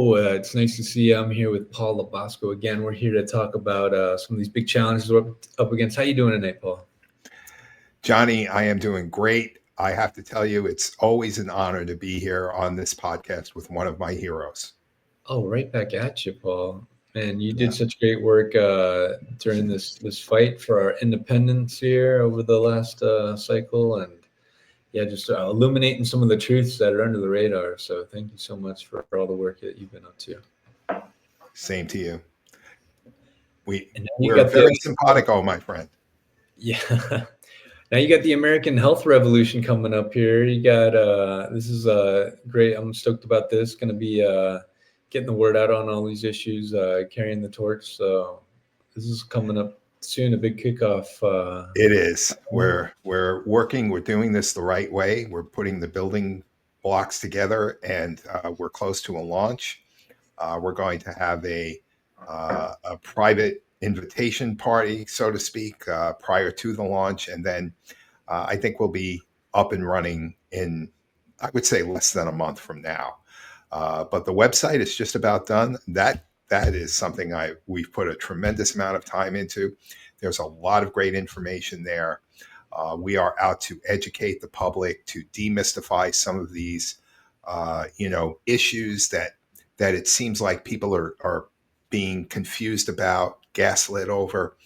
Joe. It's nice to see you. I'm here with Paul Labasco again. We're here to talk about some of these big challenges we're up against. How you doing tonight, Paul? Johnny, I am doing great. I have to tell you, it's always an honor to be here on this podcast with one of my heroes. Oh, right back at you, Paul. Man, you did Yeah. such great work during this fight for our independence here over the last cycle, and yeah, just illuminating some of the truths that are under the radar. So thank you so much for all the work that you've been up to. Same to you. And now you We're got the very simpatico, my friend. yeah. Now you got the American health revolution coming up here. You got this is great. I'm stoked about this. Going to be getting the word out on all these issues, carrying the torch. So this is coming up soon. A big kickoff. It is. We're working. We're doing this the right way. We're putting the building blocks together, and we're close to a launch. We're going to have a private invitation party, so to speak, prior to the launch, and then I think we'll be up and running in, I would say, less than a month from now. But the website is just about done. That is something we've put a tremendous amount of time into. There's a lot of great information there. We are out to educate the public, to demystify some of these, issues that it seems like people are being confused about, gaslit over.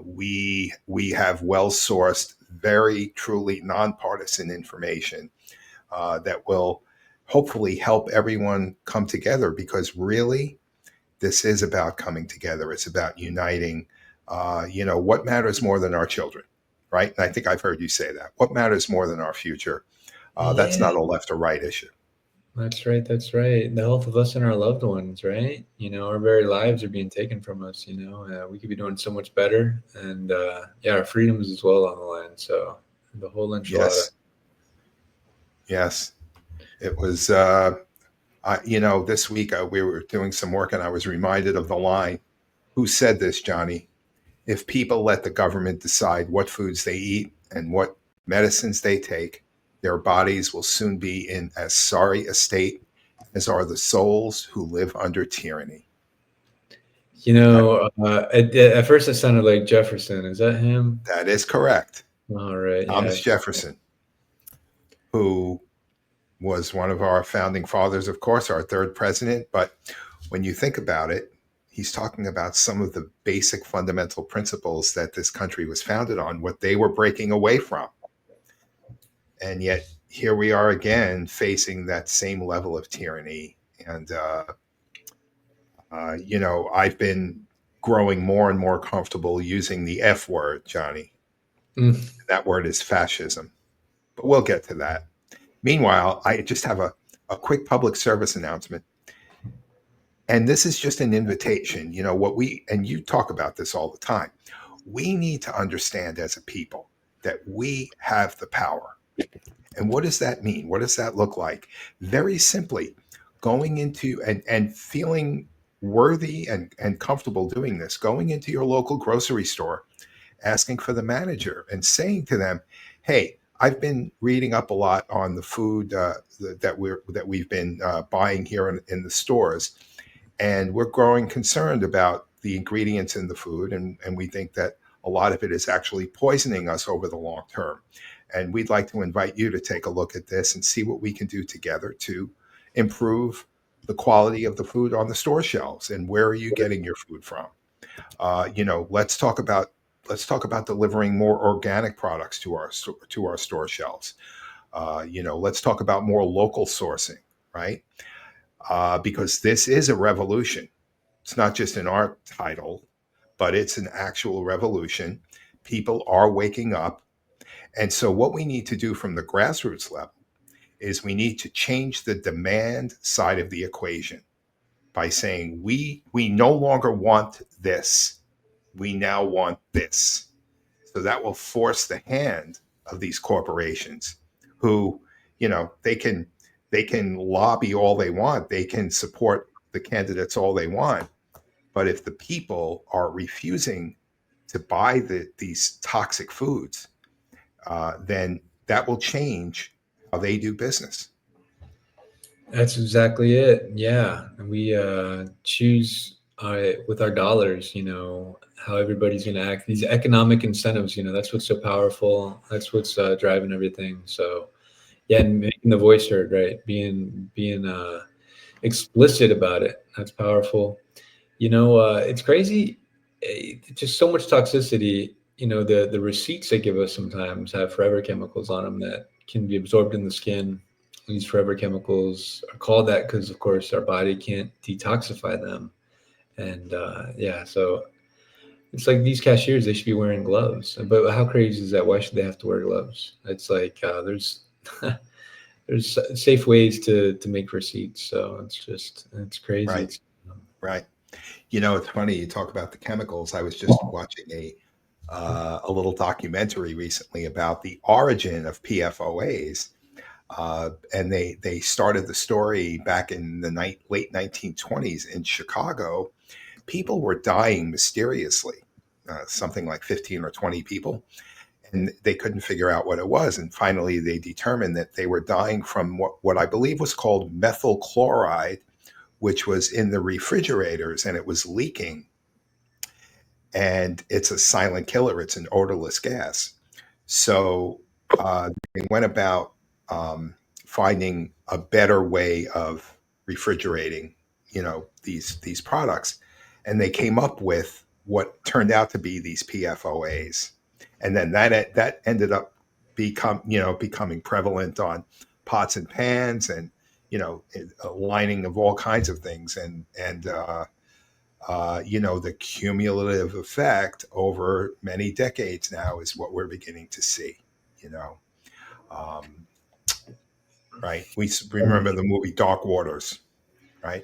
We have well sourced, very truly nonpartisan information that will hopefully help everyone come together, because really this is about coming together. It's about uniting. What matters more than our children, right? And I think I've heard you say that. What matters more than our future? That's Yeah, not a left or right issue. that's right. That's right. The health of us and our loved ones, right? Our very lives are being taken from us. We could be doing so much better, and yeah, our freedoms as well on the line. So the whole enchilada. Yes, yes. It was, this week we were doing some work, and I was reminded of the line, who said this, Johnny? If people let the government decide what foods they eat and what medicines they take, their bodies will soon be in as sorry a state as are the souls who live under tyranny. That, At first it sounded like Jefferson. Is that him? that is correct. All right. Yeah. Thomas Jefferson, who was one of our founding fathers, of course, our third president. But when you think about it, he's talking about some of the basic fundamental principles that this country was founded on, what they were breaking away from. And yet here we are again facing that same level of tyranny. And, I've been growing more and more comfortable using the F word, Johnny. Mm. That word is fascism. But we'll get to that. Meanwhile, I just have a quick public service announcement. And this is just an invitation. And you talk about this all the time. We need to understand as a people that we have the power. And what does that mean? What does that look like? Very simply, going into and feeling worthy and comfortable doing this, going into your local grocery store, asking for the manager and saying to them, hey, I've been reading up a lot on the food that we've been buying here in the stores, and we're growing concerned about the ingredients in the food, and we think that a lot of it is actually poisoning us over the long term. And we'd like to invite you to take a look at this and see what we can do together to improve the quality of the food on the store shelves. And where are you getting your food from? Let's talk about delivering more organic products to our store shelves. Let's talk about more local sourcing, right? Because this is a revolution. It's not just an art title, but it's an actual revolution. People are waking up. And so what we need to do from the grassroots level is we need to change the demand side of the equation by saying we no longer want this. We now want this. So that will force the hand of these corporations who, they can lobby all they want. They can support the candidates all they want. But if the people are refusing to buy these toxic foods, then that will change how they do business. That's exactly it. Yeah, and we choose with our dollars. How everybody's going to act. These economic incentives. That's what's so powerful. That's what's driving everything. So yeah, and making the voice heard, right? Being explicit about it. That's powerful. It's crazy. Just so much toxicity. The receipts they give us sometimes have forever chemicals on them that can be absorbed in the skin. These forever chemicals are called that because, of course, our body can't detoxify them. And yeah, so it's like these cashiers, they should be wearing gloves. But how crazy is that? Why should they have to wear gloves? It's like there's there's safe ways to make receipts. So it's crazy. Right, It's right. It's funny you talk about the chemicals. I was just watching a little documentary recently about the origin of PFOAs, and they started the story back in the late 1920s in Chicago. People were dying mysteriously, something like 15 or 20 people, and they couldn't figure out what it was. And finally, they determined that they were dying from what I believe was called methyl chloride, which was in the refrigerators and it was leaking. And it's a silent killer, it's an odorless gas. So they went about finding a better way of refrigerating, these products, and they came up with what turned out to be these PFOAs, and then that ended up becoming prevalent on pots and pans, and a lining of all kinds of things, and the cumulative effect over many decades now is what we're beginning to see. You know, um, right? We remember the movie Dark Waters, right?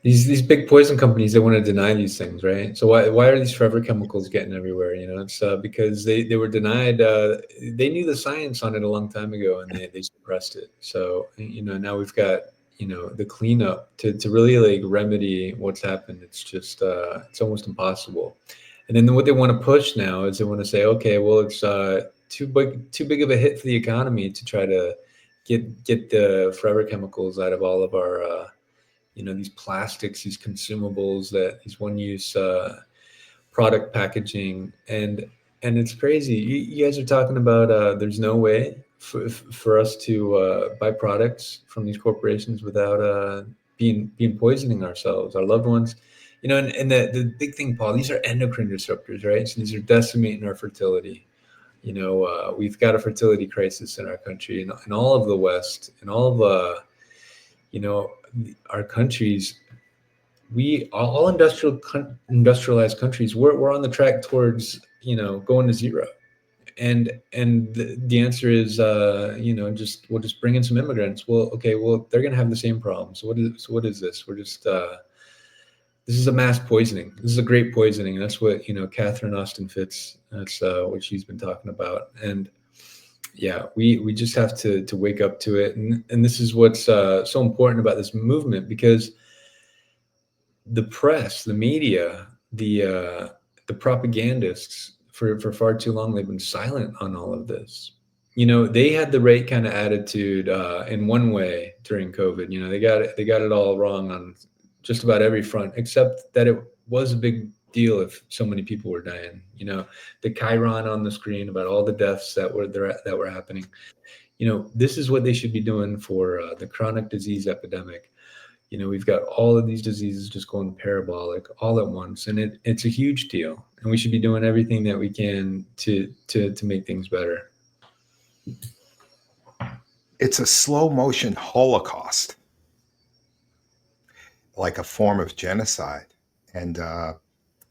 these big poison companies, they want to deny these things, right? So why are these forever chemicals getting everywhere? It's because they were denied. They knew the science on it a long time ago, and they suppressed it. So now we've got the cleanup to really like remedy what's happened. It's just it's almost impossible. And then what they want to push now is they want to say, okay, well, it's too big of a hit for the economy to try to get the forever chemicals out of all of our these plastics, these consumables, that these one-use product packaging, and it's crazy. You guys are talking about there's no way for us to buy products from these corporations without being poisoning ourselves, our loved ones. And the big thing, Paul, these are endocrine disruptors, right? So these are decimating our fertility. We've got a fertility crisis in our country, in all of the West, in all of you know our countries. We all industrialized countries, we're on the track towards going to zero. And the answer is just we'll just bring in some immigrants. Well, okay, well, they're going to have the same problem. So what is this? We're just this is a mass poisoning. This is a great poisoning. That's what Catherine Austin Fitts, that's what she's been talking about. And yeah, we just have to wake up to it. And this is what's so important about this movement, because the press, the media, the propagandists, for far too long, they've been silent on all of this. They had the right kind of attitude in one way during COVID. They got it all wrong on just about every front, except that it was a big deal if so many people were dying. The Chiron on the screen about all the deaths that were happening. This is what they should be doing for the chronic disease epidemic. We've got all of these diseases just going parabolic all at once, and it's a huge deal. And we should be doing everything that we can to make things better. It's a slow motion holocaust, like a form of genocide, and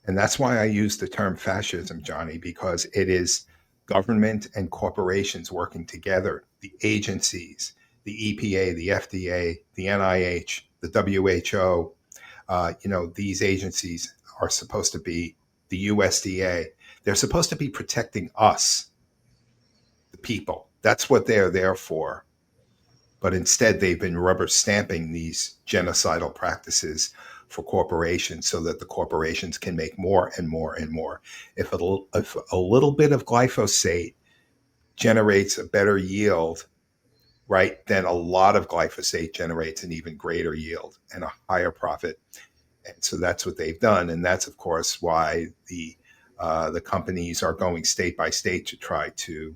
that's why I use the term fascism, Johnny, because it is government and corporations working together, the agencies, the EPA, the FDA, the NIH, the WHO. These agencies are supposed to be the USDA. They're supposed to be protecting us, the people. That's what they're there for. But instead, they've been rubber stamping these genocidal practices for corporations so that the corporations can make more and more and more. If a little bit of glyphosate generates a better yield, right, then a lot of glyphosate generates an even greater yield and a higher profit. And so that's what they've done, and that's of course why the companies are going state by state to try to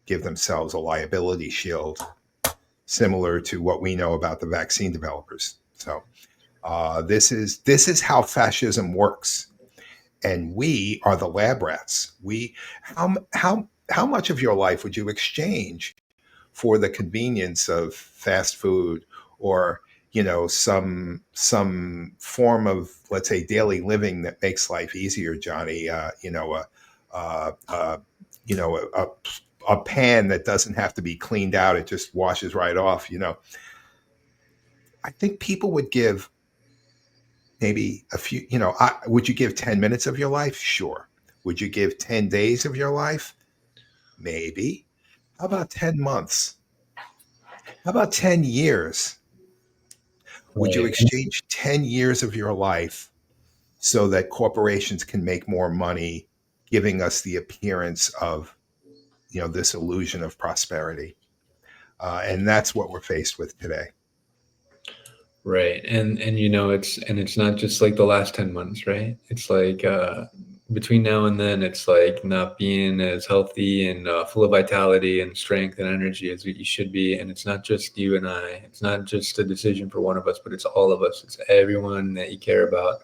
give themselves a liability shield, similar to what we know about the vaccine developers. So this is how fascism works, and we are the lab rats. We how much of your life would you exchange for the convenience of fast food, or some form of, let's say, daily living that makes life easier, Johnny? Uh, uh, you know a pan that doesn't have to be cleaned out; it just washes right off. I think people would give maybe a few. Would you give 10 minutes of your life? Sure. Would you give 10 days of your life? Maybe. How about 10 months? How about 10 years? Would you Right. exchange 10 years of your life so that corporations can make more money, giving us the appearance of, this illusion of prosperity? And that's what we're faced with today. Right. And it's not just like the last 10 months, right? It's like between now and then it's like not being as healthy and full of vitality and strength and energy as you should be. And it's not just you and I. It's not just a decision for one of us, but it's all of us. It's everyone that you care about.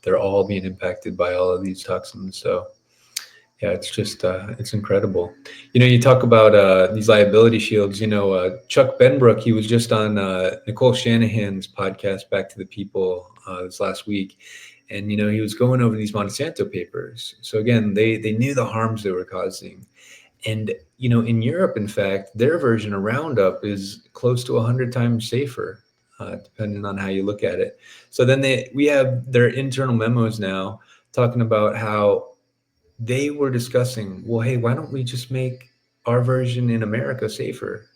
They're all being impacted by all of these toxins. So yeah, it's just it's incredible. You talk about these liability shields. Chuck Benbrook, he was just on Nicole Shanahan's podcast, Back to the People, this last week, and he was going over these Monsanto papers. So again, they knew the harms they were causing, and in Europe, in fact, their version of Roundup is close to 100 times safer, depending on how you look at it. So then we have their internal memos now talking about how they were discussing, well, hey, why don't we just make our version in America safer?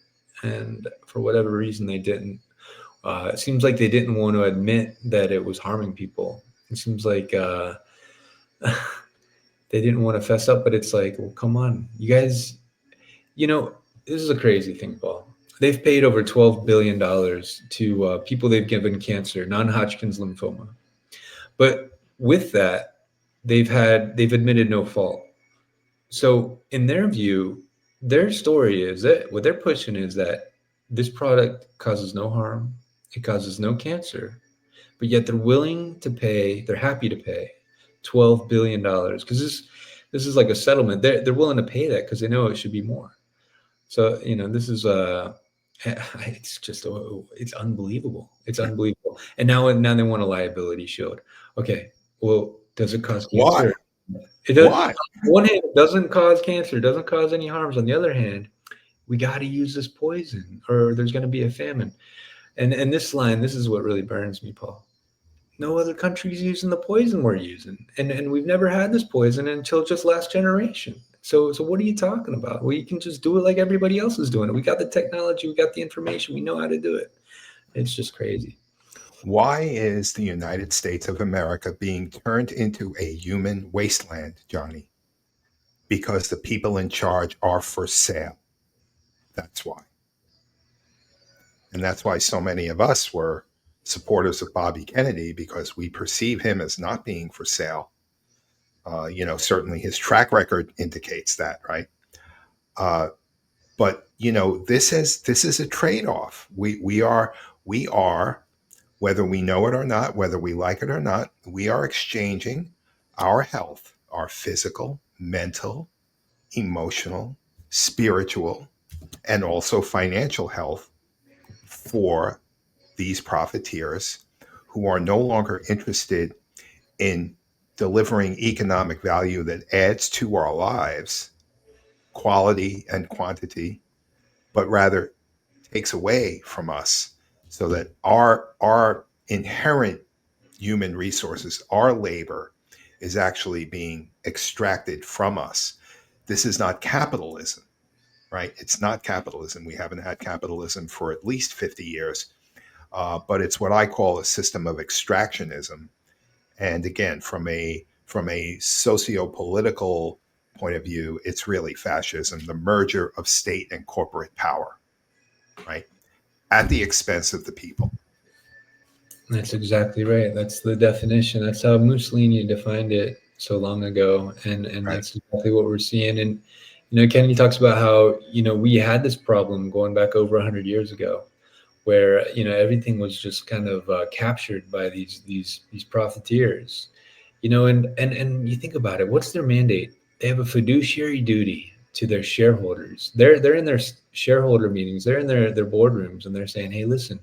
And for whatever reason, they didn't. It seems like they didn't want to admit that it was harming people. It seems like they didn't want to fess up, but it's like, well, come on, you guys. You know, this is a crazy thing, Paul. They've paid over $12 billion to people they've given cancer, non-Hodgkin's lymphoma. But with that, they've admitted no fault. So, in their view, their story is that what they're pushing is that this product causes no harm, it causes no cancer, but yet they're happy to pay $12 billion because this is like a settlement. They're willing to pay that because they know it should be more. So this is it's just it's unbelievable. It's unbelievable. And now they want a liability shield. Okay, well, does it cause Why? cancer? It does. On Why? one hand, it doesn't cause cancer, doesn't cause any harms. On the other hand, we got to use this poison, or there's going to be a famine. And this is what really burns me, Paul. No other country's using the poison we're using, and we've never had this poison until just last generation. So what are you talking about? We can just do it like everybody else is doing it. We got the technology, we got the information, we know how to do it. It's just crazy. Why is the United States of America being turned into a human wasteland, Johnny? Because the people in charge are for sale. That's why. And that's why so many of us were supporters of Bobby Kennedy, because we perceive him as not being for sale. Certainly his track record indicates that, right? But this is a trade-off. We are, whether we know it or not, whether we like it or not, we are exchanging our health, our physical, mental, emotional, spiritual, and also financial health for these profiteers who are no longer interested in delivering economic value that adds to our lives, quality and quantity, but rather takes away from us, so that our inherent human resources, our labor, is actually being extracted from us. This is not capitalism, right? It's not capitalism. We haven't had capitalism for at least 50 years. But it's what I call a system of extractionism. And again, from a socio-political point of view, it's really fascism, the merger of state and corporate power, right? at the expense of the people. That's exactly right. That's the definition. That's how Mussolini defined it so long ago, and Right. that's exactly what we're seeing. And Kenny talks about how we had this problem going back over 100 years ago, where everything was just kind of captured by these profiteers. And you think about it, what's their mandate? They have a fiduciary duty to their shareholders. They're in their shareholder meetings, they're in their boardrooms, and they're saying, hey, listen,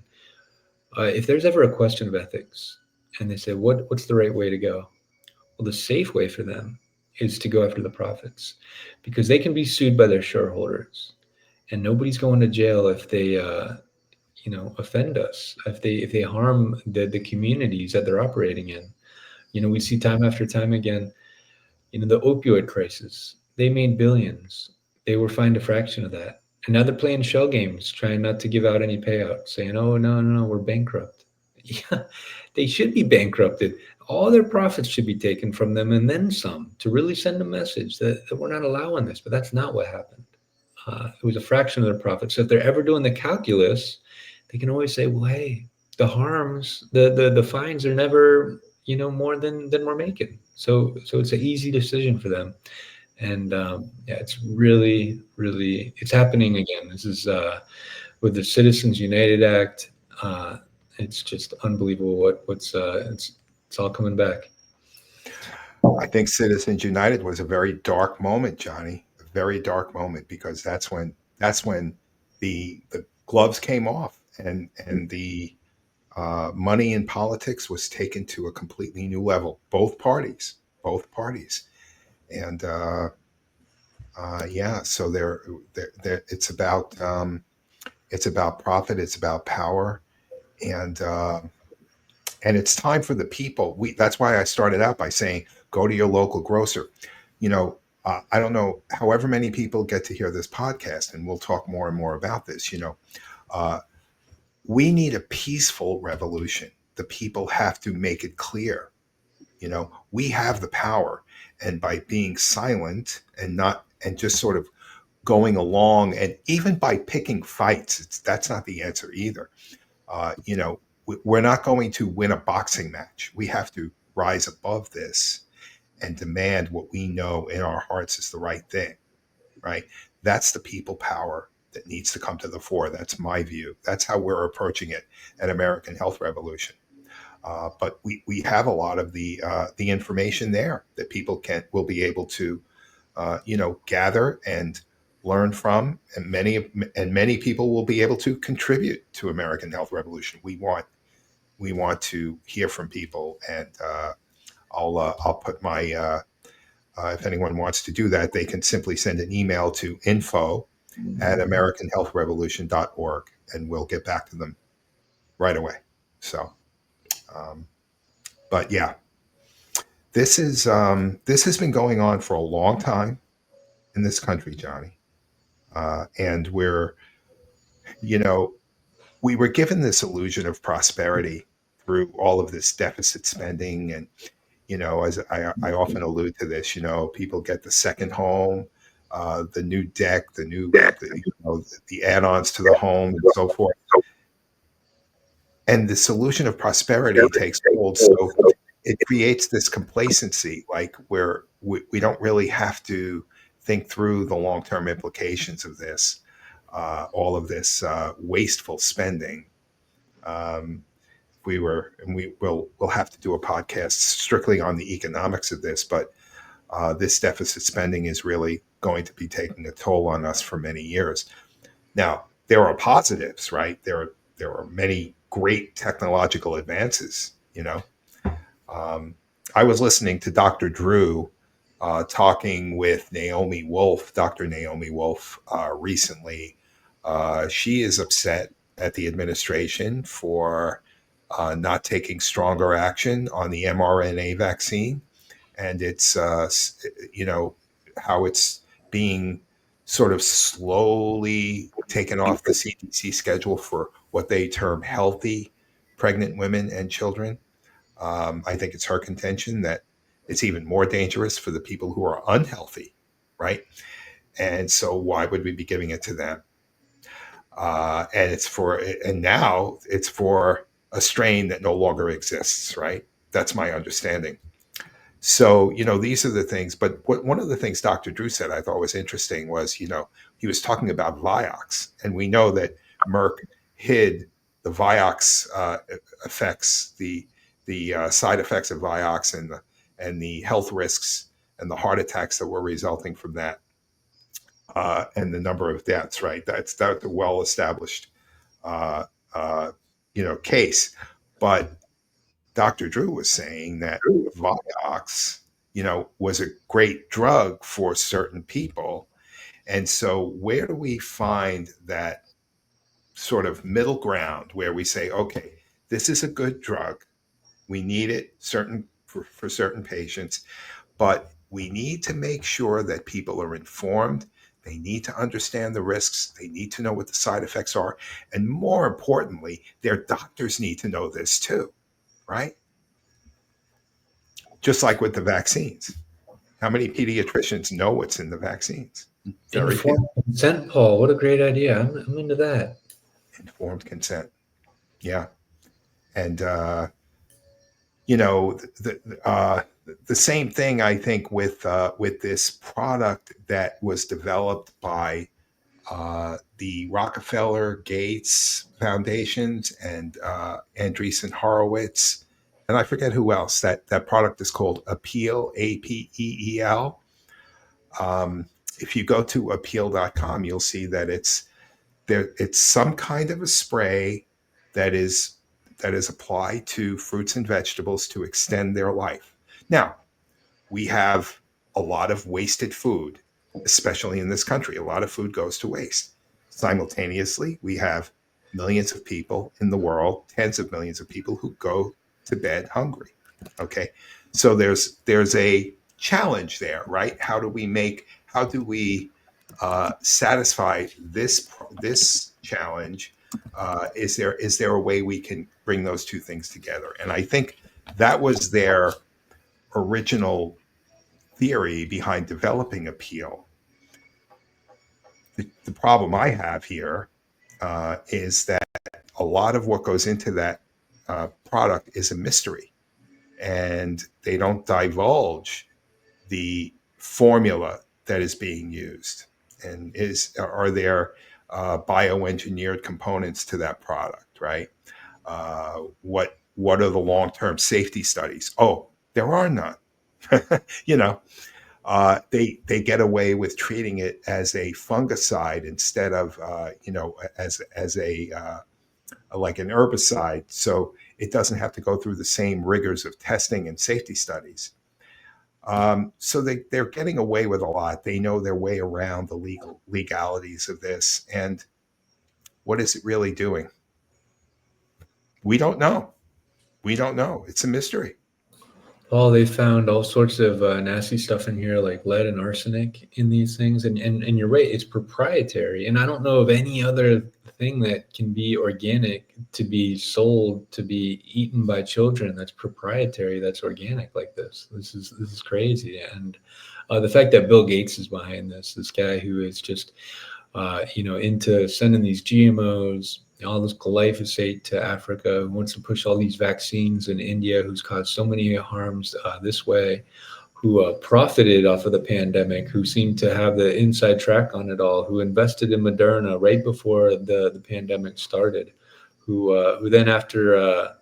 if there's ever a question of ethics, and they say, what's the right way to go? Well, the safe way for them is to go after the profits, because they can be sued by their shareholders, and nobody's going to jail if they offend us, if they harm the communities that they're operating in. We see time after time again, the opioid crisis, they made billions. They were fined a fraction of that. And now they're playing shell games, trying not to give out any payouts, saying, oh, no, no, no, we're bankrupt. Yeah, they should be bankrupted. All their profits should be taken from them and then some, to really send a message that we're not allowing this. But that's not what happened. It was a fraction of their profits. So if they're ever doing the calculus, they can always say, well, hey, the harms, the fines are never, more than we're making. So it's an easy decision for them. And yeah, it's really, really, it's happening again. This is with the Citizens United Act. Uh, it's just unbelievable what's it's all coming back. I think Citizens United was a very dark moment, Johnny. A very dark moment, because that's when the gloves came off, and the money in politics was taken to a completely new level. Both parties, and yeah. So it's about profit, it's about power, and it's time for the people. That's why I started out by saying, go to your local grocer. You know, I don't know, however many people get to hear this podcast, and we'll talk more and more about this. Uh, we need a peaceful revolution. The people have to make it clear. We have the power, and by being silent and not and just sort of going along, and even by picking fights, that's not the answer either. We're not going to win a boxing match. We have to rise above this and demand what we know in our hearts is the right thing, right? That's the people power that needs to come to the fore. That's my view. That's how we're approaching it at American Health Revolution. But we have a lot of the information there that people will be able to gather and learn from, and many people will be able to contribute to American Health Revolution. We want to hear from people, and I'll put my if anyone wants to do that, they can simply send an email to info@americanhealthrevolution.org, and we'll get back to them right away. So, um, but yeah, this has been going on for a long time in this country, Johnny, and you know we were given this illusion of prosperity through all of this deficit spending. And as I often allude to this, people get the second home, the new deck, the add-ons to the home, and so forth. And the solution of prosperity takes hold. So it creates this complacency, like where we don't really have to think through the long-term implications of this, all of this wasteful spending. Um, and we'll have to do a podcast strictly on the economics of this, but this deficit spending is really going to be taking a toll on us for many years. Now, there are positives, right? There are many great technological advances. Um, I was listening to Dr. Drew talking with Dr. Naomi Wolf, recently. She is upset at the administration for not taking stronger action on the mRNA vaccine, and it's how it's being sort of slowly taken off the CDC schedule for what they term healthy pregnant women and children. I think it's her contention that it's even more dangerous for the people who are unhealthy, right? And so why would we be giving it to them? And now it's for a strain that no longer exists, right? That's my understanding. So, these are the things. But one of the things Dr. Drew said I thought was interesting was, he was talking about Vioxx, and we know that Merck hid the Vioxx effects, the side effects of Vioxx, and the health risks and the heart attacks that were resulting from that, and the number of deaths. Right, that's a well established uh, uh, case. But Dr. Drew was saying that Vioxx, was a great drug for certain people. And so, where do we find that sort of middle ground where we say, okay, this is a good drug. We need it for certain patients, but we need to make sure that people are informed. They need to understand the risks. They need to know what the side effects are. And more importantly, their doctors need to know this too, right? Just like with the vaccines. How many pediatricians know what's in the vaccines? Very few. Informed consent, Paul. What a great idea. I'm into that. Informed consent. Yeah. And, you know, the same thing, I think, with this product that was developed by the Rockefeller Gates Foundations and Andreessen Horowitz, and I forget who else. That product is called Apeel, Apeel. If you go to apeel.com, you'll see that it's some kind of a spray that is applied to fruits and vegetables to extend their life. Now, we have a lot of wasted food, especially in this country. A lot of food goes to waste. Simultaneously, we have millions of people in the world, tens of millions of people who go to bed hungry. Okay. So there's a challenge there, right? How do we satisfy this challenge? Is there a way we can bring those two things together? And I think that was their original theory behind developing Apeel. The problem I have here is that a lot of what goes into that product is a mystery, and they don't divulge the formula that is being used, and are there bioengineered components to that product, right? What are the long-term safety studies? Oh, there are none. you know, they get away with treating it as a fungicide instead of as a like an herbicide, so it doesn't have to go through the same rigors of testing and safety studies. So they're getting away with a lot. They know their way around the legalities of this, and what is it really doing? We don't know. We don't know. It's a mystery. Paul, they found all sorts of nasty stuff in here, like lead and arsenic in these things. And you're right, it's proprietary. And I don't know of any other thing that can be organic to be sold to be eaten by children that's proprietary, that's organic like this. This is crazy. And the fact that Bill Gates is behind this guy who is just into sending these GMOs, all this glyphosate to Africa, who wants to push all these vaccines in India, who's caused so many harms this way, who profited off of the pandemic, who seemed to have the inside track on it all, who invested in Moderna right before the pandemic started, who then after a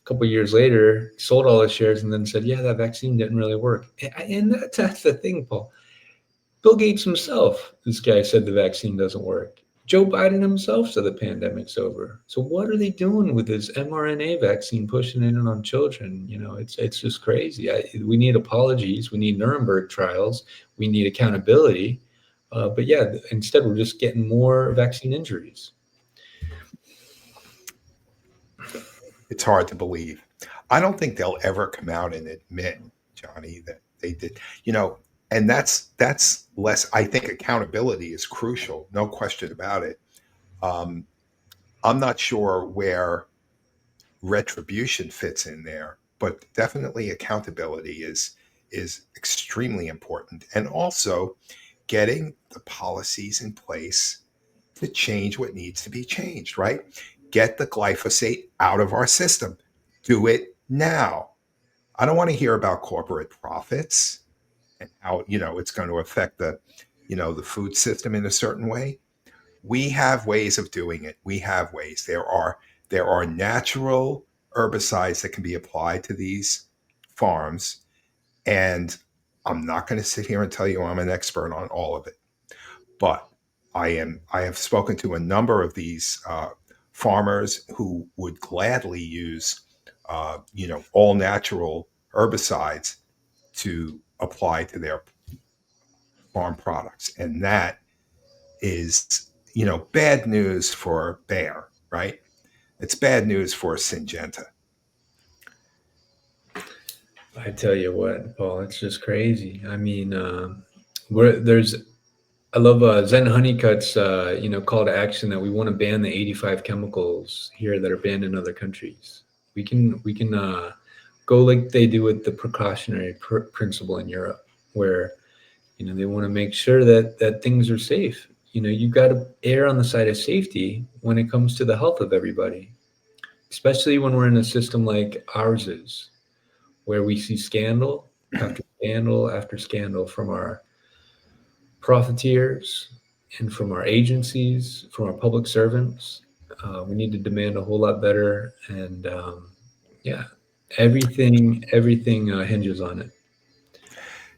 couple of years later sold all his shares and then said, yeah, that vaccine didn't really work. And that's the thing, Paul. Bill Gates himself, this guy said the vaccine doesn't work. Joe Biden himself said the pandemic's over. So what are they doing with this mRNA vaccine, pushing it in on children? It's just crazy. We need apologies. We need Nuremberg trials. We need accountability. But yeah, instead we're just getting more vaccine injuries. It's hard to believe. I don't think they'll ever come out and admit, Johnny, that they did. And that's less. I think accountability is crucial, no question about it. Um, I'm not sure where retribution fits in there, but definitely accountability is extremely important, and also getting the policies in place to change what needs to be changed, right? Get the glyphosate out of our system. Do it now. I don't want to hear about corporate profits and how, it's going to affect the food system in a certain way. We have ways of doing it. We have ways. There are natural herbicides that can be applied to these farms, and I'm not going to sit here and tell you I'm an expert on all of it, but I have spoken to a number of these farmers who would gladly use all natural herbicides to apply to their farm products, and that is bad news for Bayer, right? It's bad news for Syngenta. I tell you what, Paul, it's just crazy. I mean, we're there's I love Zen Honeycutt's call to action that we want to ban the 85 chemicals here that are banned in other countries. We can go like they do with the precautionary principle in Europe, where they want to make sure that things are safe. You got to err on the side of safety when it comes to the health of everybody, especially when we're in a system like ours is, where we see scandal after scandal after scandal from our profiteers and from our agencies, from our public servants. We need to demand a whole lot better, and yeah, everything hinges on it.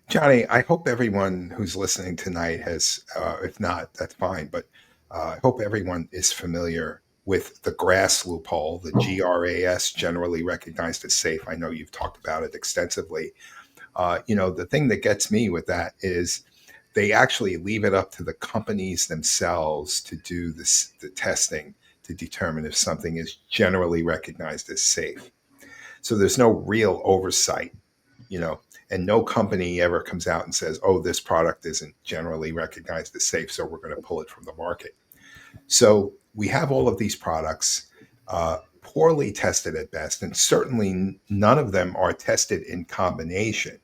Johnny, I hope everyone who's listening tonight has, if not, that's fine, but I hope everyone is familiar with the GRAS loophole, the GRAS, generally recognized as safe. I know you've talked about it extensively. The thing that gets me with that is they actually leave it up to the companies themselves to do the testing to determine if something is generally recognized as safe. So there's no real oversight, you know, and no company ever comes out and says, oh, this product isn't generally recognized as safe, so we're going to pull it from the market. So we have all of these products, poorly tested at best, and certainly none of them are tested in combination,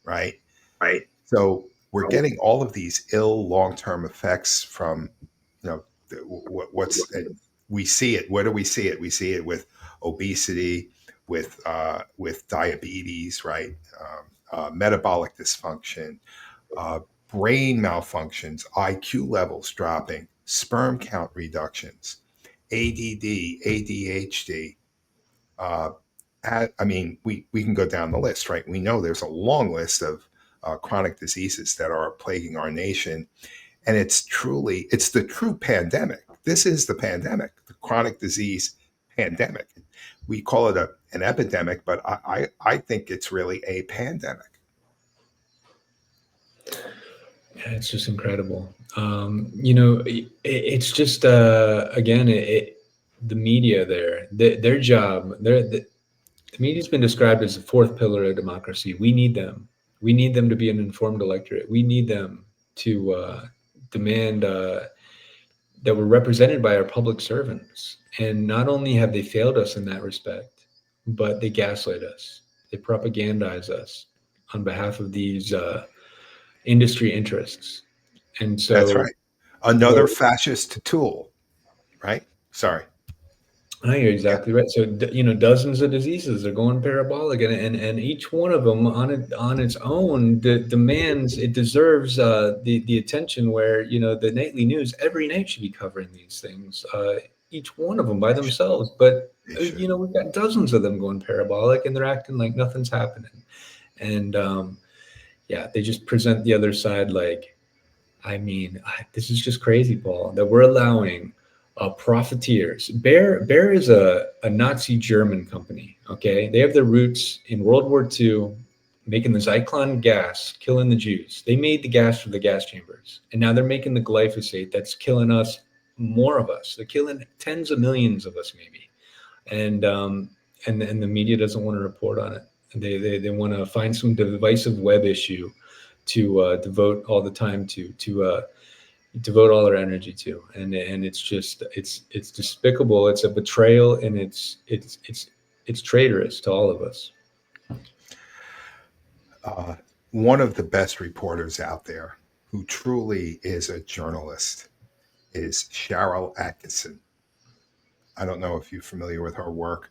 right? Right. So we're getting all of these ill long-term effects from, what's and we see it. Where do we see it? We see it with obesity, with diabetes, right? Metabolic dysfunction, brain malfunctions, IQ levels dropping, sperm count reductions, ADD, ADHD. Uh, I mean, we can go down the list, right? We know there's a long list of chronic diseases that are plaguing our nation, and it's the true pandemic. This is the pandemic, the chronic disease pandemic. We call it an epidemic, but I think it's really a pandemic. Yeah, it's just incredible. It's just again, the media there, their job, the media's been described as the fourth pillar of democracy. We need them. We need them to be an informed electorate. We need them to demand that we're represented by our public servants. And not only have they failed us in that respect, but they gaslight us. They propagandize us on behalf of these industry interests. And That's so, right. Another where fascist tool, right? Sorry. I think you're Yeah, exactly right. So, dozens of diseases are going parabolic, and each one of them on its own demands, it deserves the attention. Where the nightly news every night should be covering these things, each one of them by themselves. But they should. we've got dozens of them going parabolic, and they're acting like nothing's happening. And yeah, they just present the other side like, I mean, this is just crazy, Paul, that we're allowing profiteers. Bayer is a Nazi German company. Okay, they have their roots in World War II, making the Zyklon gas, killing the Jews. They made the gas for the gas chambers, and now they're making the glyphosate that's killing us, more of us. They're killing tens of millions of us, maybe. And and the media doesn't want to report on it. They want to find some divisive web issue to devote all the time to devote all their energy to, and it's just it's despicable. It's a betrayal, and it's traitorous to all of us. uh, One of the best reporters out there who truly is a journalist is Cheryl Atkinson. I don't know if you're familiar with her work,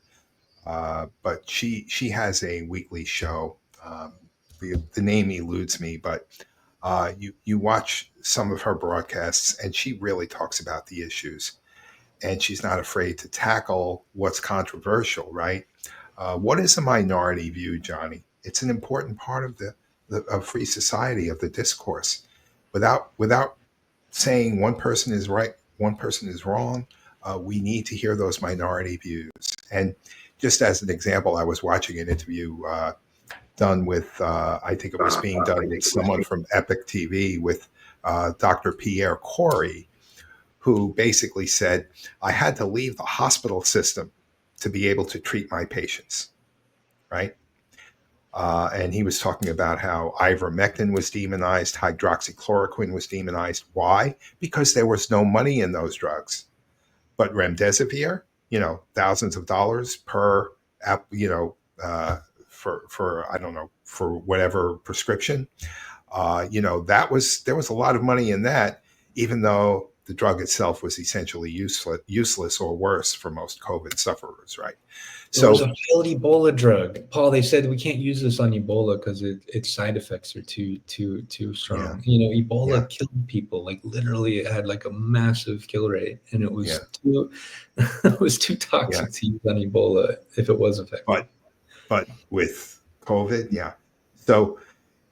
but she has a weekly show. The name eludes me, but you watch some of her broadcasts, and she really talks about the issues, and she's not afraid to tackle what's controversial. Right? What is a minority view, Johnny? It's an important part of the free society, of the discourse. Without saying one person is right, one person is wrong, we need to hear those minority views. And just as an example, I was watching an interview done with, I think it was being done with someone from Epic TV, with Dr. Pierre Corey, who basically said, I had to leave the hospital system to be able to treat my patients, right? And he was talking about how ivermectin was demonized, hydroxychloroquine was demonized. Why? Because there was no money in those drugs. But remdesivir, thousands of dollars per app, for I don't know, for whatever prescription, there was a lot of money in that, even though the drug itself was essentially useless or worse for most COVID sufferers, right? There was So a failed Ebola drug. Paul, they said we can't use this on Ebola because its side effects are too yeah, strong. Ebola yeah, killed people. Like literally, it had like a massive kill rate, and it yeah, was too it was too yeah. toxic to use on Ebola if it was effective. But with COVID, yeah. So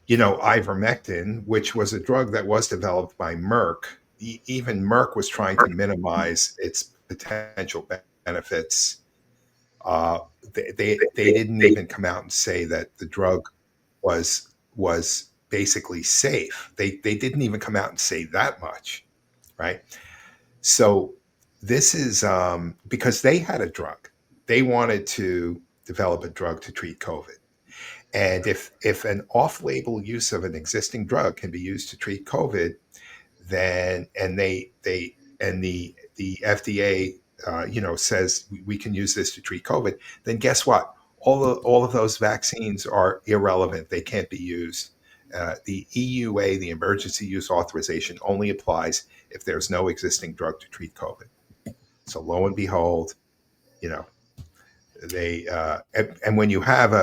ivermectin, which was a drug that was developed by Merck, even Merck was trying to minimize its potential benefits. Uh, they didn't even come out and say that the drug was basically safe. They didn't even come out and say that much, right? So this is because they had a drug. They wanted to develop a drug to treat COVID. And if an off-label use of an existing drug can be used to treat COVID, then and they and the FDA says we can use this to treat COVID, then guess what? All of those vaccines are irrelevant. They can't be used. The EUA, the emergency use authorization, only applies if there's no existing drug to treat COVID. So lo and behold, you know they and when you have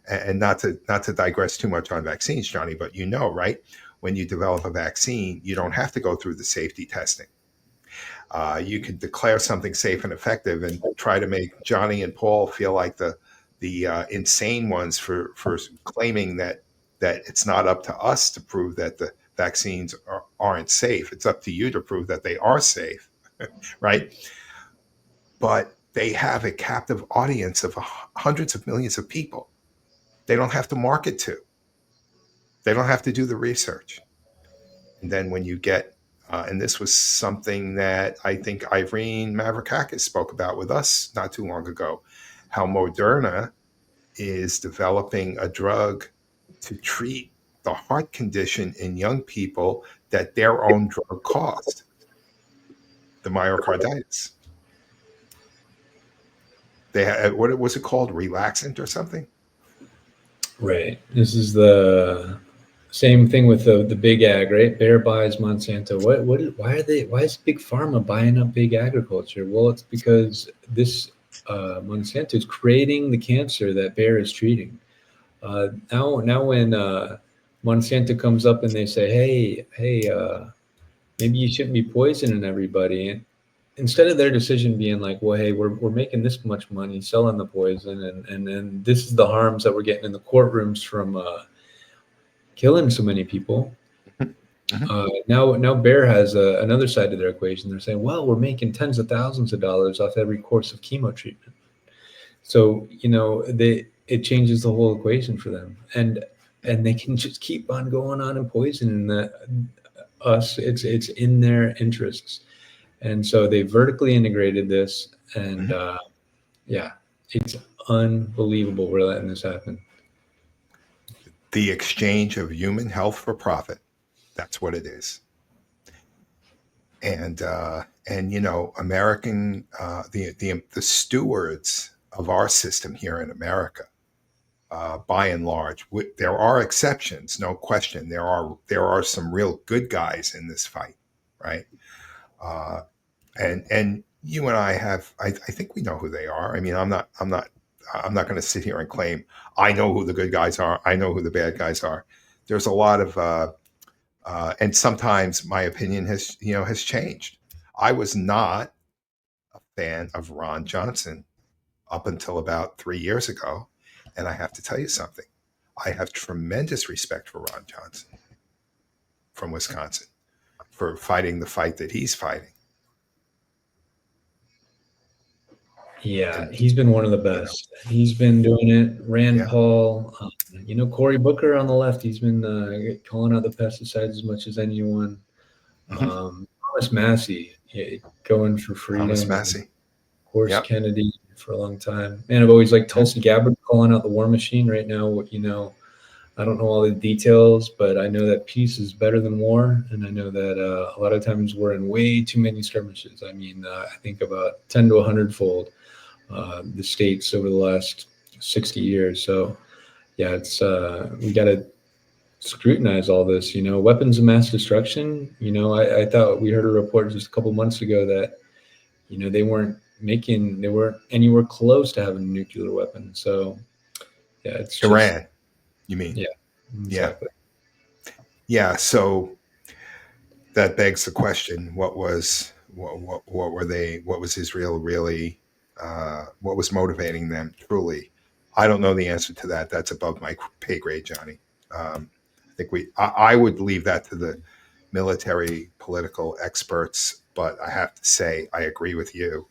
and not to digress too much on vaccines, Johnny, but right, when you develop a vaccine, you don't have to go through the safety testing. You can declare something safe and effective and try to make Jonny and Paul feel like the insane ones for claiming that it's not up to us to prove that the vaccines aren't safe. It's up to you to prove that they are safe, right? But they have a captive audience of hundreds of millions of people. They don't have to market to. They don't have to do the research. And then when you get, and this was something that I think Irene Mavrakakis spoke about with us not too long ago, how Moderna is developing a drug to treat the heart condition in young people that their own drug caused, the myocarditis. They had, what was it called, relaxant or something? Right. This is the same thing with the big ag, right? Bayer buys Monsanto. Why is big pharma buying up big agriculture? Well, it's because this Monsanto is creating the cancer that Bayer is treating. Now when Monsanto comes up and they say, hey, maybe you shouldn't be poisoning everybody, and instead of their decision being like, well, hey, we're making this much money selling the poison, and then this is the harms that we're getting in the courtrooms from killing so many people. Mm-hmm. Now Bayer has another side to their equation. They're saying, well, we're making tens of thousands of dollars off every course of chemo treatment. So it changes the whole equation for them, and they can just keep on going on and poisoning us. It's in their interests, and so they vertically integrated this, and Mm-hmm. yeah, it's unbelievable we're letting this happen. The exchange of human health for profit. That's what it is. And American the stewards of our system here in America, by and large, there are exceptions, no question. There are some real good guys in this fight, right? Uh, and you and I have, I think we know who they are. I mean, I'm not going to sit here and claim I know who the good guys are. I know who the bad guys are. There's a lot of, and sometimes my opinion has changed. I was not a fan of Ron Johnson up until about 3 years ago, and I have to tell you something. I have tremendous respect for Ron Johnson from Wisconsin for fighting the fight that he's fighting. Yeah, And he's been one of the you know, best. He's been doing it. Rand yeah, Paul, Cory Booker on the left. He's been calling out the pesticides as much as anyone. hmm Thomas Massey, going for Thomas freedom, and of Massey. course Yep. Kennedy for a long time. Man, I've always liked hmm Tulsi Gabbard calling out the war machine. Right now, I don't know all the details, but I know that peace is better than war, and I know that a lot of times we're in way too many skirmishes. I mean, I think about 10 to 100-fold the states over the last 60 years. So yeah, it's we got to scrutinize all this. Weapons of mass destruction. I thought we heard a report just a couple months ago that they weren't anywhere close to having a nuclear weapon. So yeah, it's just Iran, you mean? yeah, Yeah. exactly. Yeah. So that begs the question: what were they? What was Israel really? What was motivating them? Truly, I don't know the answer to that. That's above my pay grade, Johnny. I think I would leave that to the military political experts. But I have to say, I agree with you.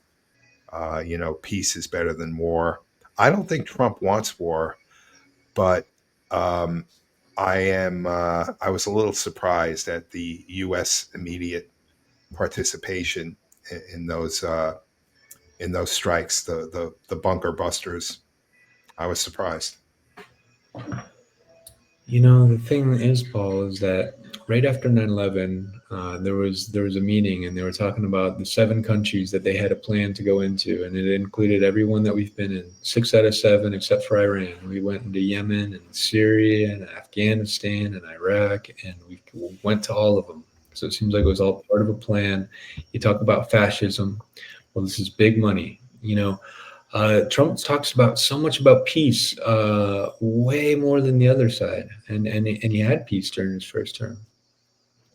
Peace is better than war. I don't think Trump wants war, but um, I was a little surprised at the U.S. immediate participation in those strikes, the bunker busters. I was surprised. The thing is, Paul, is that right after 9/11, there was a meeting, and they were talking about the 7 countries that they had a plan to go into, and it included everyone that we've been in, 6 out of 7, except for Iran. We went into Yemen and Syria and Afghanistan and Iraq, and we went to all of them. So it seems like it was all part of a plan. You talk about fascism. Well, this is big money. Trump talks about so much about peace, way more than the other side, and he had peace during his first term.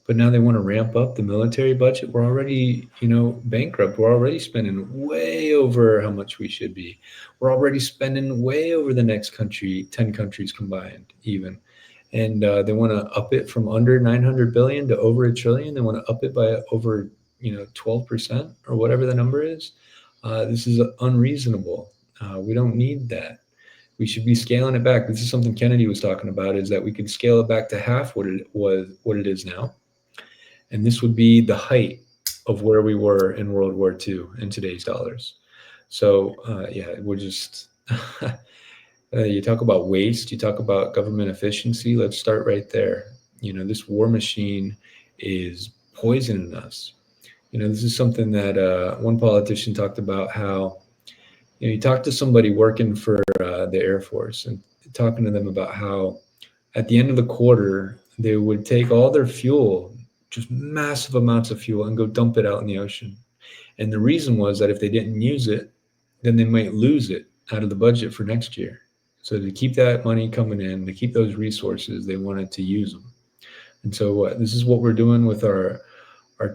But now they want to ramp up the military budget. We're already, bankrupt. We're already spending way over how much we should be. We're already spending way over the next 10 countries combined, even. And they want to up it from under 900 billion to over a trillion. They want to up it by over 12% or whatever the number is. This is unreasonable. We don't need that. We should be scaling it back. This is something Kennedy was talking about: is that we could scale it back to half what it is now, and this would be the height of where we were in World War II in today's dollars. So yeah, we're just you talk about waste, you talk about government efficiency. Let's start right there. This war machine is poisoning us. This is something that one politician talked about, how you talk to somebody working for the Air Force and talking to them about how at the end of the quarter they would take all their fuel, just massive amounts of fuel, and go dump it out in the ocean. And the reason was that if they didn't use it, then they might lose it out of the budget for next year. So to keep that money coming in, to keep those resources, they wanted to use them. And so this is what we're doing with our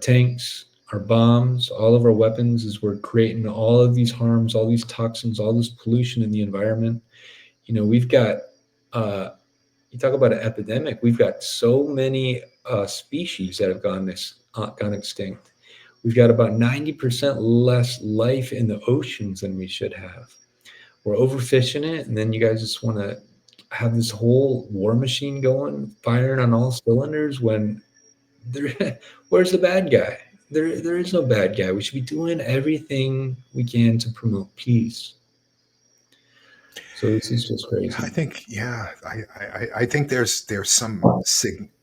tanks, our bombs, all of our weapons, is we're creating all of these harms, all these toxins, all this pollution in the environment. We've got, you talk about an epidemic, we've got so many species that have gone extinct. We've got about 90% less life in the oceans than we should have. We're overfishing it, and then you guys just want to have this whole war machine going, firing on all cylinders when there, where's the bad guy? There is no bad guy. We should be doing everything we can to promote peace. So this is just I crazy. think, yeah, I think there's some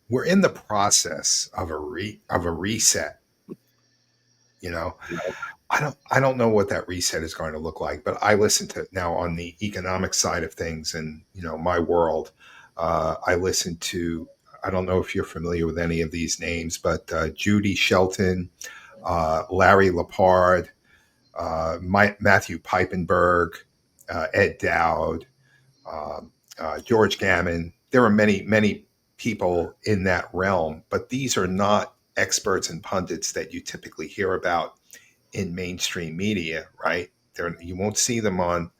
we're in the process of a reset. You know, I don't know what that reset is going to look like, but I listen to now on the economic side of things, and my world. I listen to. I don't know if you're familiar with any of these names, but Judy Shelton, Larry Lepard, Matthew Peipenberg, Ed Dowd, George Gammon. There are many, many people in that realm, but these are not experts and pundits that you typically hear about in mainstream media, right? You won't see them on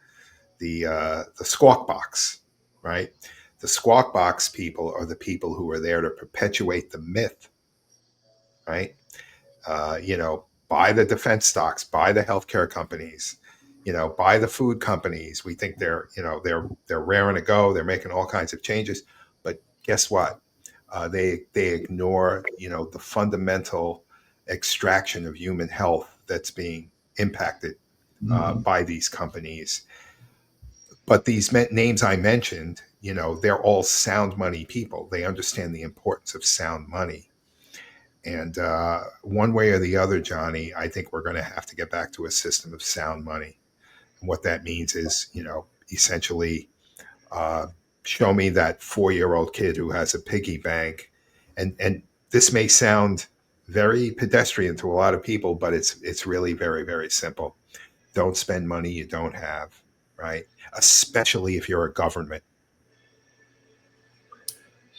the Squawk Box, right? The Squawk Box people are the people who are there to perpetuate the myth, right? Buy the defense stocks, buy the healthcare companies, buy the food companies. We think they're raring to go. They're making all kinds of changes, but guess what? They ignore the fundamental extraction of human health that's being impacted Mhm. by these companies. But these names I mentioned, they're all sound money people. They understand the importance of sound money. And one way or the other, Johnny, I think we're going to have to get back to a system of sound money. And what that means is, essentially, uh, show me that 4-year-old kid who has a piggy bank, and this may sound very pedestrian to a lot of people, but it's really very, very simple. Don't spend money you don't have, right? Especially if you're a government.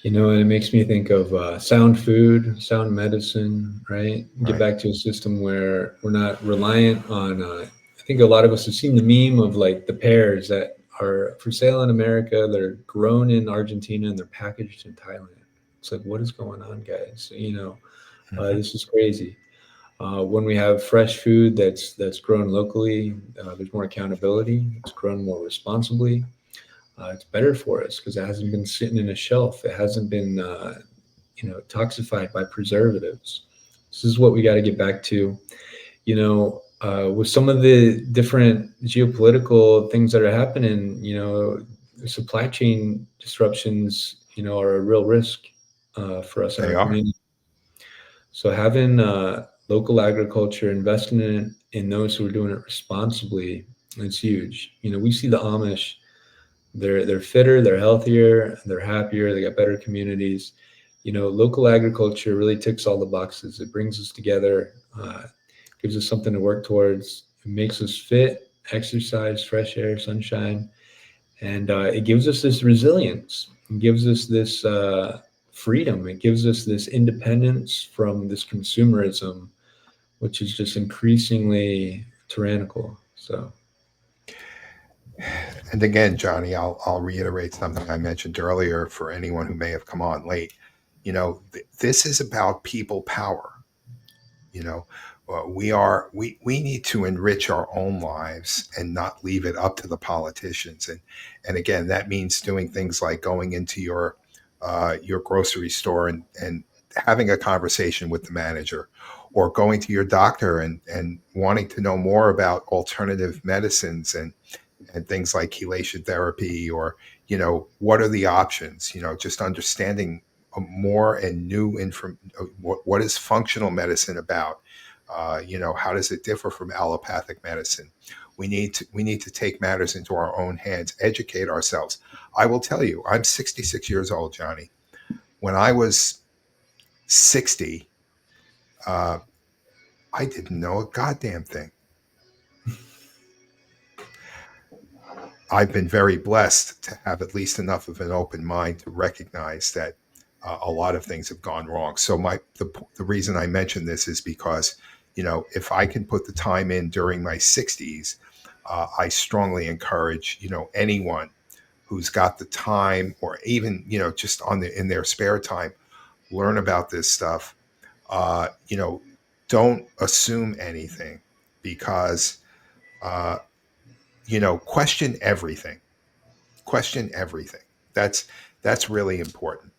It makes me think of sound food, sound medicine, right? Get Right. back to a system where we're not reliant on. I think a lot of us have seen the meme of like the pears that are for sale in America. They're grown in Argentina and they're packaged in Thailand. It's like, what is going on, guys? Hmm. This is crazy. When we have fresh food that's grown locally, there's more accountability. It's grown more responsibly. It's better for us because it hasn't been sitting in a shelf. It hasn't been toxified by preservatives. This is what we got to get back to. With some of the different geopolitical things that are happening, the supply chain disruptions, are a real risk for us in They our are. community. So having local agriculture, investing in those who are doing it responsibly, it's huge. We see the Amish. They're fitter, they're healthier, they're happier, they got better communities. Local agriculture really ticks all the boxes. It brings us together, gives us something to work towards. It makes us fit, exercise, fresh air, sunshine, and it gives us this resilience. It gives us this freedom. It gives us this independence from this consumerism, which is just increasingly tyrannical. So, And again, Johnny, I'll reiterate something I mentioned earlier for anyone who may have come on late. This is about people power. You know, we need to enrich our own lives and not leave it up to the politicians. And again, that means doing things like going into your grocery store and having a conversation with the manager, or going to your doctor and wanting to know more about alternative medicines and things like chelation therapy, or what are the options, just understanding more and new inform what is functional medicine about, how does it differ from allopathic medicine. We need to take matters into our own hands, educate ourselves. I will tell you, I'm 66 years old, Johnny. When I was 60, uh, I didn't know a goddamn thing. I've been very blessed to have at least enough of an open mind to recognize that a lot of things have gone wrong. So the reason I mention this is because, if I can put the time in during my 60s, I strongly encourage anyone who's got the time, or even just in their spare time, learn about this stuff. Uh, you know, don't assume anything, because uh, question everything. Question everything. That's really important.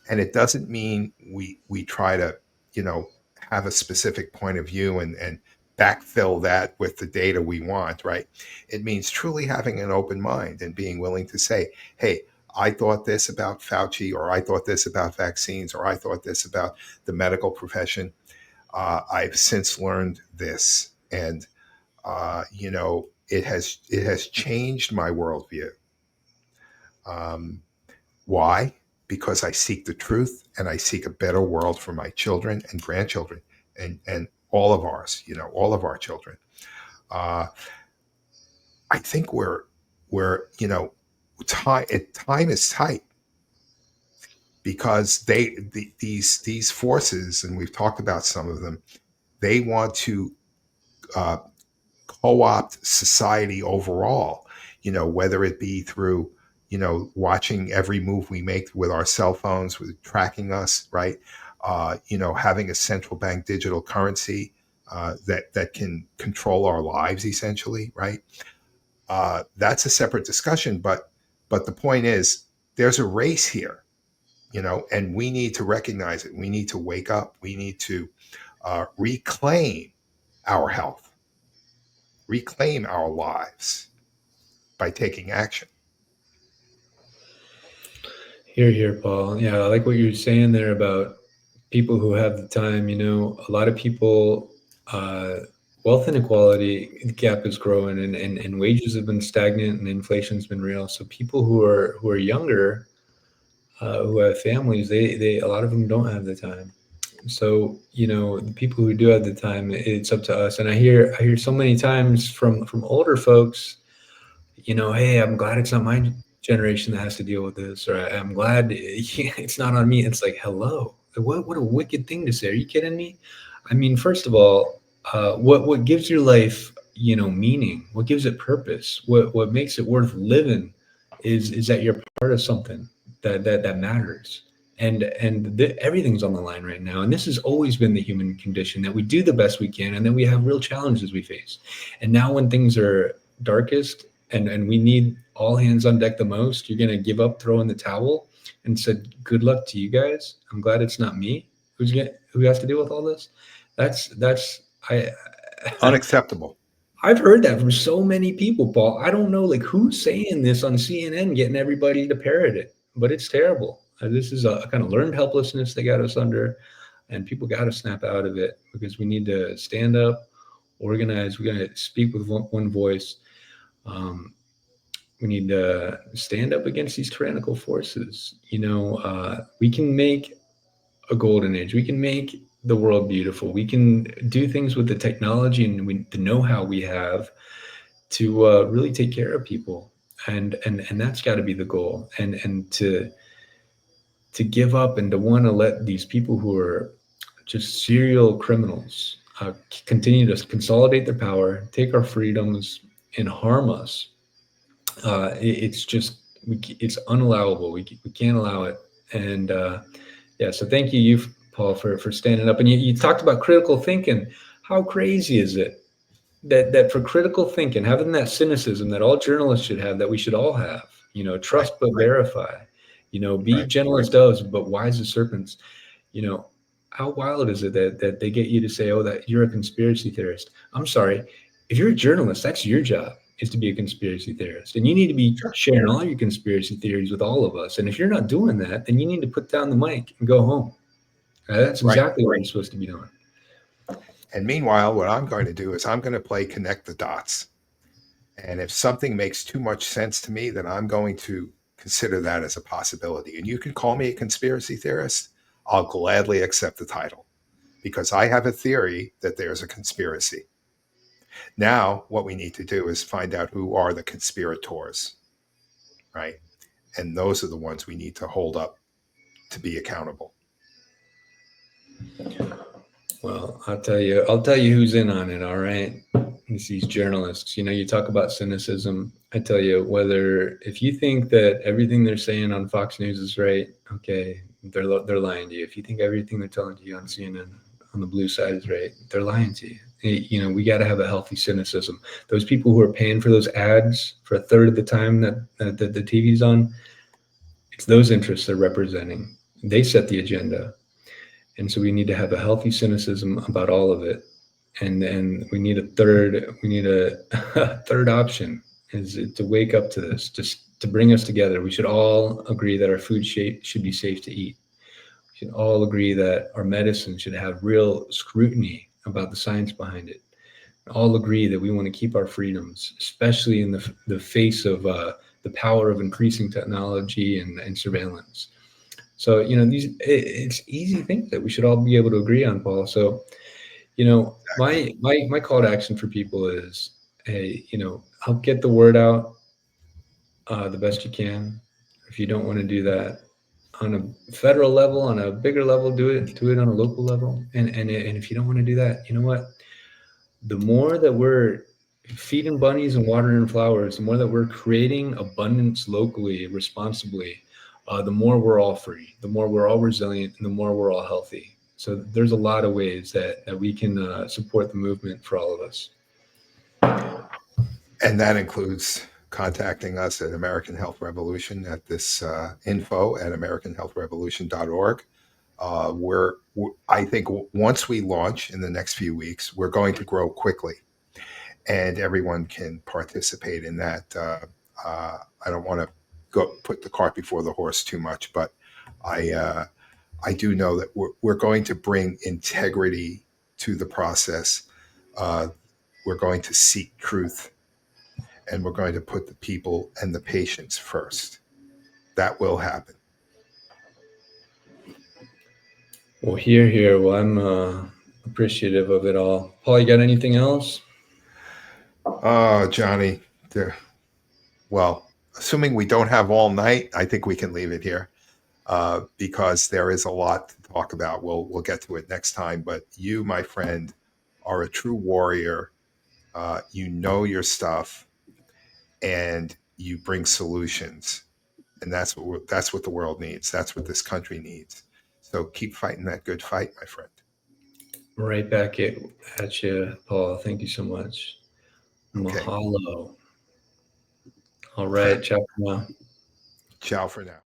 And it doesn't mean we try to you know have a specific point of view and backfill that with the data we want, right? It means truly having an open mind and being willing to say, hey, I thought this about Fauci, or I thought this about vaccines, or I thought this about the medical profession. I've since learned this, and it has changed my worldview. um, why? Because I seek the truth, and I seek a better world for my children and grandchildren, and all of ours, all of our children. Uh, I think we're time is tight because these forces, and we've talked about some of them, they want to uh, co-opt society overall, whether it be through, watching every move we make with our cell phones, with tracking us, right? Having a central bank digital currency that can control our lives essentially, right? That's a separate discussion, but the point is there's a race here, and we need to recognize it. We need to wake up. We need to reclaim our health, reclaim our lives by taking action. Here, Paul. Yeah, I like what you're saying there about people who have the time. A lot of people, uh, wealth inequality gap is growing, and wages have been stagnant, and inflation's been real. So people who are younger, who have families, they a lot of them don't have the time. So the people who do have the time, it's up to us. And I hear so many times from older folks, hey, I'm glad it's not my generation that has to deal with this, or I'm glad it's not on me. It's like, hello, what a wicked thing to say. Are you kidding me? I mean, first of all, what gives your life, meaning? What gives it purpose? What makes it worth living is that you're part of something that matters. And everything's on the line right now. And this has always been the human condition, that we do the best we can, and then we have real challenges we face. And now when things are darkest, and we need all hands on deck the most, you're going to give up, throw in the towel, and said, good luck to you guys. I'm glad it's not me who has to deal with all this. That's I Unacceptable. I've heard that from so many people, Paul. I don't know, like, who's saying this on CNN, getting everybody to parrot it, but it's terrible. This is a kind of learned helplessness they got us under, and people got to snap out of it, because we need to stand up, organize. We got to speak with one voice. Um, we need to stand up against these tyrannical forces. We can make a golden age. We can make the world beautiful. We can do things with the technology and the know-how we have to really take care of people, and that's got to be the goal. And to give up and to want to let these people who are just serial criminals continue to consolidate their power, take our freedoms, and harm us. It's just it's unallowable. We can't allow it. And yeah, so thank you, Paul, for standing up. And you talked about critical thinking. How crazy is it that for critical thinking, having that cynicism that all journalists should have, that we should all have, Right, trust but verify, be right, gentle as doves but wise as serpents. you know how wild is it that they get you to say, oh, that you're a conspiracy theorist? I'm sorry, if you're a journalist, that's your job, is to be a conspiracy theorist, and you need to be sure, sharing all your conspiracy theories with all of us. And if you're not doing that, then you need to put down the mic and go home. That's right. exactly what you're supposed to be doing. And meanwhile, what I'm going to do is I'm going to play connect the dots. And if something makes too much sense to me, then I'm going to consider that as a possibility. And you can call me a conspiracy theorist. I'll gladly accept the title because I have a theory that there's a conspiracy. Now, what we need to do is find out who are the conspirators, right? And those are the ones we need to hold up to be accountable. Well, I'll tell you who's in on it. All right. It's these journalists. You talk about cynicism. I tell you, whether if you think that everything they're saying on Fox News is right, okay, they're lying to you. If you think everything they're telling you on CNN on the blue side is right, they're lying to you. We got to have a healthy cynicism. Those people who are paying for those ads for a third of the time that the TV's on, it's those interests they're representing. They set the agenda. And so we need to have a healthy cynicism about all of it. And then we need a a third option, is to wake up to this, just to bring us together. We should all agree that our food should be safe to eat. We should all agree that our medicine should have real scrutiny about the science behind it. All agree that we want to keep our freedoms, especially in the face of the power of increasing technology and surveillance. So, it's easy things that we should all be able to agree on, Paul. So, Exactly. My call to action for people is, hey, help get the word out the best you can. If you don't want to do that on a federal level, on a bigger level, do it on a local level. And if you don't want to do that, you know what? The more that we're feeding bunnies and watering flowers, the more that we're creating abundance locally, responsibly, the more we're all free, the more we're all resilient, and the more we're all healthy. So there's a lot of ways that we can support the movement for all of us. And that includes contacting us at American Health Revolution at this info at americanhealthrevolution.org. I think once we launch in the next few weeks, we're going to grow quickly, and everyone can participate in that. I don't want to go put the cart before the horse too much, but I uh, I do know that we're going to bring integrity to the process. Uh, we're going to seek truth, and we're going to put the people and the patients first. That will happen. Well, here. Well, I'm appreciative of it all. Paul, you got anything else? Oh, Johnny. Well, assuming we don't have all night, I think we can leave it here because there is a lot to talk about. We'll get to it next time. But you, my friend, are a true warrior. You know your stuff, and you bring solutions, and that's what the world needs. That's what this country needs. So keep fighting that good fight, my friend. Right back at you, Paul. Thank you so much. Okay. Mahalo. All right. Ciao for now. Ciao for now.